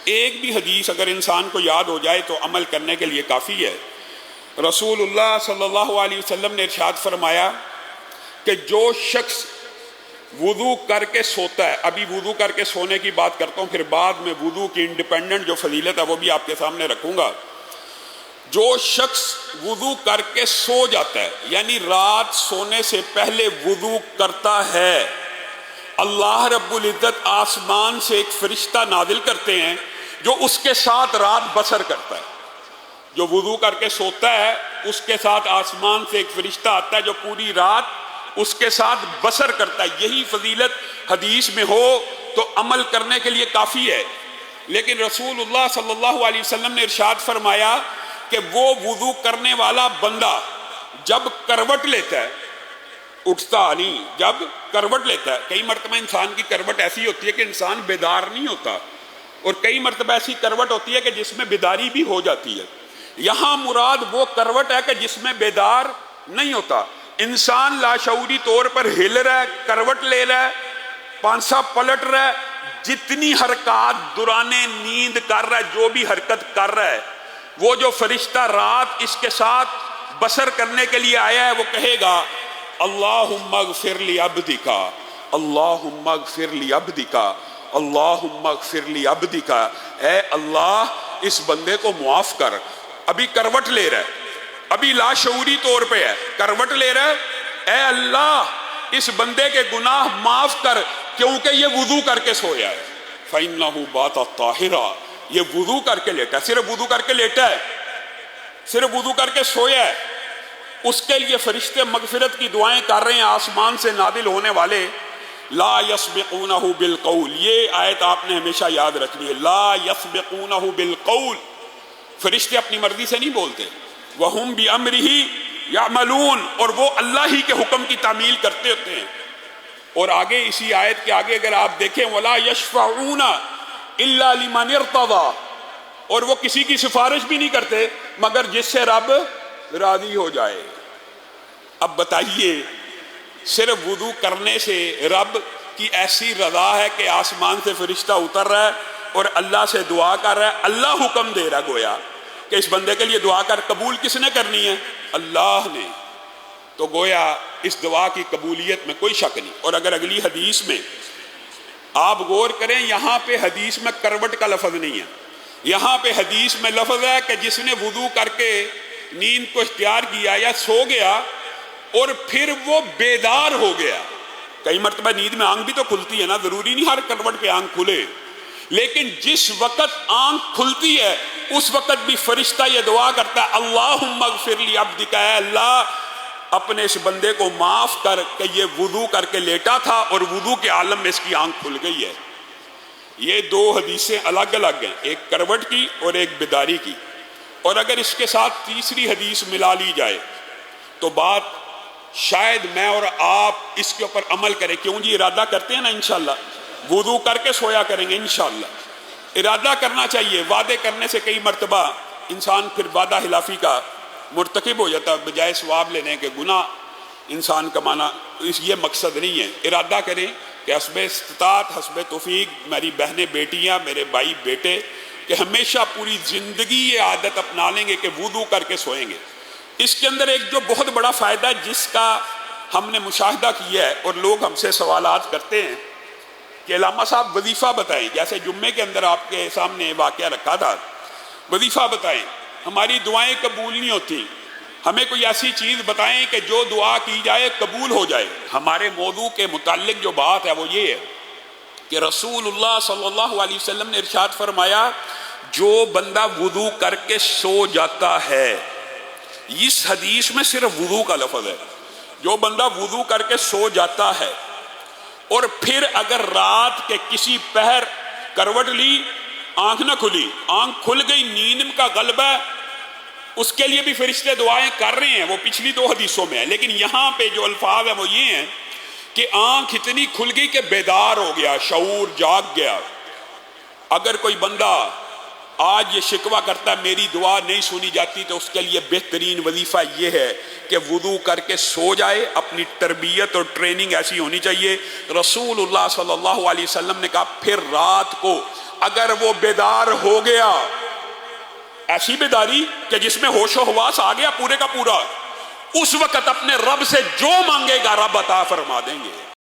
ایک بھی حدیث اگر انسان کو یاد ہو جائے تو عمل کرنے کے لیے کافی ہے۔ رسول اللہ صلی اللہ علیہ وسلم نے ارشاد فرمایا کہ جو شخص وضو کر کے سوتا ہے، ابھی وضو کر کے سونے کی بات کرتا ہوں، پھر بعد میں وضو کی انڈیپینڈنٹ جو فضیلت ہے وہ بھی آپ کے سامنے رکھوں گا۔ جو شخص وضو کر کے سو جاتا ہے، یعنی رات سونے سے پہلے وضو کرتا ہے، اللہ رب العزت آسمان سے ایک فرشتہ نازل کرتے ہیں جو اس کے ساتھ رات بسر کرتا ہے۔ جو وضو کر کے سوتا ہے اس کے ساتھ آسمان سے ایک فرشتہ آتا ہے جو پوری رات اس کے ساتھ بسر کرتا ہے۔ یہی فضیلت حدیث میں ہو تو عمل کرنے کے لیے کافی ہے، لیکن رسول اللہ صلی اللہ علیہ وسلم نے ارشاد فرمایا کہ وہ وضو کرنے والا بندہ جب کروٹ لیتا ہے، اٹھتا نہیں، جب کروٹ لیتا ہے، کئی مرتبہ انسان کی کروٹ ایسی ہوتی ہے کہ انسان بیدار نہیں ہوتا، اور کئی مرتبہ ایسی کروٹ ہوتی ہے کہ جس میں بیداری بھی ہو جاتی ہے۔ یہاں مراد وہ کروٹ ہے کہ جس میں بیدار نہیں ہوتا، انسان لاشعوری طور پر ہل رہا ہے، کروٹ لے رہا ہے، پانسا پلٹ رہا ہے، جتنی حرکات دوران نیند کر رہا ہے، جو بھی حرکت کر رہا ہے، وہ جو فرشتہ رات اس کے ساتھ بسر کرنے کے لیے آیا ہے وہ کہے گا اللہم اغفر لی عبدک، اللہم اغفر لی عبدک، اللہم اغفر لی عبدک، اے اللہ اس بندے کو معاف کر۔ ابھی کروٹ لے رہا ہے، ابھی لاشعوری طور پہ ہے، کروٹ لے رہا ہے، اے اللہ اس بندے کے گناہ معاف کر کیونکہ یہ وضو کر کے سویا ہے۔ فَإِنَّهُ بَاتَ طَاهِرًا، یہ وضو کر کے لیٹا ہے، صرف وضو کر کے لیٹا ہے، صرف وضو کر کے سویا ہے، اس کے لیے فرشتے مغفرت کی دعائیں کر رہے ہیں آسمان سے نازل ہونے والے۔ لا يسبقونہ بالقول، یہ آیت آپ نے ہمیشہ یاد رکھنی ہے، لا يسبقونہ بالقول، فرشتے اپنی مرضی سے نہیں بولتے، وَهُمْ بِأَمْرِهِ يَعْمَلُونَ، اور وہ اللہ ہی کے حکم کی تعمیل کرتے ہوتے ہیں۔ اور آگے اسی آیت کے آگے اگر آپ دیکھیں وَلَا يَشْفَعُونَ إِلَّا لِمَنِ ارْتَضَىٰ، اور وہ کسی کی سفارش بھی نہیں کرتے مگر جس سے رب راضی ہو جائے۔ اب بتائیے صرف وضو کرنے سے رب کی ایسی رضا ہے کہ آسمان سے فرشتہ اتر رہا ہے اور اللہ سے دعا کر رہا ہے، اللہ حکم دے رہا گویا کہ اس بندے کے لیے دعا کر، قبول کس نے کرنی ہے؟ اللہ نے، تو گویا اس دعا کی قبولیت میں کوئی شک نہیں۔ اور اگر اگلی حدیث میں آپ غور کریں، یہاں پہ حدیث میں کروٹ کا لفظ نہیں ہے، یہاں پہ حدیث میں لفظ ہے کہ جس نے وضو کر کے نیند کو اختیار کیا یا سو گیا اور پھر وہ بیدار ہو گیا۔ کئی مرتبہ نیند میں آنکھ بھی تو کھلتی ہے نا، ضروری نہیں ہر کروٹ پہ آنکھ کھلے، لیکن جس وقت آنکھ کھلتی ہے اس وقت بھی فرشتہ یہ دعا کرتا ہے اللہم اغفر لی عبدک، اے اللہ اپنے اس بندے کو معاف کر کہ یہ وضو کر کے لیٹا تھا اور وضو کے عالم میں اس کی آنکھ کھل گئی ہے۔ یہ دو حدیثیں الگ الگ ہیں، ایک کروٹ کی اور ایک بیداری کی، اور اگر اس کے ساتھ تیسری حدیث ملا لی جائے تو بات شاید میں اور آپ اس کے اوپر عمل کریں۔ کیوں جی؟ ارادہ کرتے ہیں نا انشاءاللہ، وضو کر کے سویا کریں گے انشاءاللہ، ارادہ کرنا چاہیے۔ وعدے کرنے سے کئی مرتبہ انسان پھر وعدہ خلافی کا مرتکب ہو جاتا ہے، بجائے ثواب لینے کے گناہ انسان کمانا، یہ مقصد نہیں ہے۔ ارادہ کریں کہ حسب استطاعت، حسب توفیق، میری بہنیں بیٹیاں، میرے بھائی بیٹے، کہ ہمیشہ پوری زندگی یہ عادت اپنا لیں گے کہ وضو کر کے سوئیں گے۔ اس کے اندر ایک جو بہت بڑا فائدہ ہے جس کا ہم نے مشاہدہ کیا ہے اور لوگ ہم سے سوالات کرتے ہیں کہ علامہ صاحب وظیفہ بتائیں، جیسے جمعے کے اندر آپ کے سامنے واقعہ رکھا تھا، وظیفہ بتائیں، ہماری دعائیں قبول نہیں ہوتی، ہمیں کوئی ایسی چیز بتائیں کہ جو دعا کی جائے قبول ہو جائے۔ ہمارے موضوع کے متعلق جو بات ہے وہ یہ ہے کہ رسول اللہ صلی اللہ علیہ وسلم نے ارشاد فرمایا جو بندہ وضو کر کے سو جاتا ہے، اس حدیث میں صرف وضو کا لفظ ہے، جو بندہ وضو کر کے سو جاتا ہے اور پھر اگر رات کے کسی پہر کروٹ لی، آنکھ نہ کھلی، آنکھ کھل گئی، نیند کا غلبہ، اس کے لیے بھی فرشتے دعائیں کر رہے ہیں، وہ پچھلی دو حدیثوں میں ہے، لیکن یہاں پہ جو الفاظ ہیں وہ یہ ہیں کہ آنکھ اتنی کھل گئی کہ بیدار ہو گیا، شعور جاگ گیا۔ اگر کوئی بندہ آج یہ شکوہ کرتا ہے میری دعا نہیں سنی جاتی، تو اس کے لیے بہترین وظیفہ یہ ہے کہ وضو کر کے سو جائے. اپنی تربیت اور ٹریننگ ایسی ہونی چاہیے. رسول اللہ صلی اللہ علیہ وسلم نے کہا پھر رات کو اگر وہ بیدار ہو گیا، ایسی بیداری کہ جس میں ہوش و حواس آ گیا پورے کا پورا، اس وقت اپنے رب سے جو مانگے گا رب عطا فرما دیں گے.